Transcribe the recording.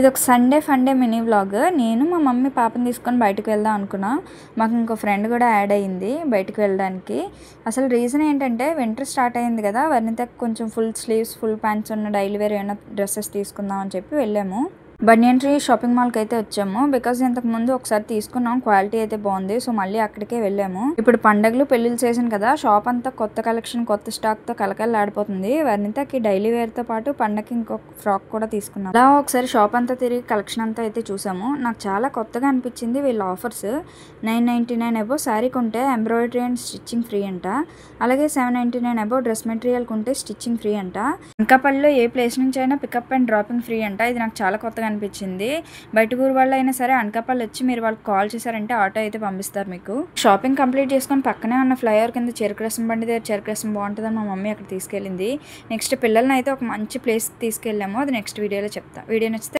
ఇదొక Sunday funday mini vlog. నేను మా మమ్మీ పాపని తీసుకొని బయటకు వెళ్దాం అనుకున్నా. మాకు ఇంకో ఫ్రెండ్ కూడా యాడ్ అయ్యింది బయటకు వెళ్ళడానికి. అసలు రీజన్ ఏంటంటే వింటర్ స్టార్ట్ అయింది కదా, వనితకి కొంచెం ఫుల్ స్లీవ్స్ ఫుల్ ప్యాంట్స్ ఉన్న డైలీ వేర్ ఏమైనా డ్రెస్సెస్ తీసుకుందాం అని చెప్పి వెళ్ళాము. బనియన్ ట్రీ షాపింగ్ మాల్కి అయితే వచ్చాము. బికాజ్ ఇంతకు ముందు ఒకసారి తీసుకున్నాం, క్వాలిటీ అయితే బాగుంది. సో మళ్ళీ అక్కడికే వెళ్ళాము. ఇప్పుడు పండగలు పెళ్లిళ్ళు సీజన్ కదా, షాప్ అంతా కొత్త కలెక్షన్ కొత్త స్టాక్తో కలకలలాడిపోతుంది. వనితకి డైలీ వేర్తో పాటు పండగకి ఇంకొక ఫ్రాక్ కూడా తీసుకున్నాం. అలా ఒకసారి షాప్ అంతా తిరిగి కలెక్షన్ అంతా అయితే చూసాము. నాకు చాలా కొత్తగా అనిపించింది వీళ్ళ ఆఫర్స్. 999 అబో శారీ కొంటే ఎంబ్రాయిడరీ అండ్ స్టిచ్చింగ్ ఫ్రీ అంట. అలాగే 799 అబో డ్రెస్ మెటీరియల్ కొంటే స్టిచ్చింగ్ ఫ్రీ అంట. అనకాపల్లిలో ఏ ప్లేస్ నుంచి అయినా పికప్ అండ్ డ్రాపింగ్ ఫ్రీ అంట. ఇది నాకు చాలా కొత్తగా అనిపించింది. బయట ఊరు వాళ్ళు అయినా సరే అనకాపల్లి వచ్చి మీరు వాళ్ళకి కాల్ చేశారంటే ఆటో అయితే పంపిస్తారు మీకు. షాపింగ్ కంప్లీట్ చేసుకొని పక్కనే ఉన్న ఫ్లైఓవర్ కింద చెరుకు రసం బండి దగ్గర చెరుకు రసం బాగుంటుందని మా మమ్మీ అక్కడ తీసుకెళ్ళింది. నెక్స్ట్ పిల్లల్ని అయితే ఒక మంచి ప్లేస్ తీసుకెళ్ళాము. అది నెక్స్ట్ వీడియోలో చెప్తా. వీడియో నచ్చితే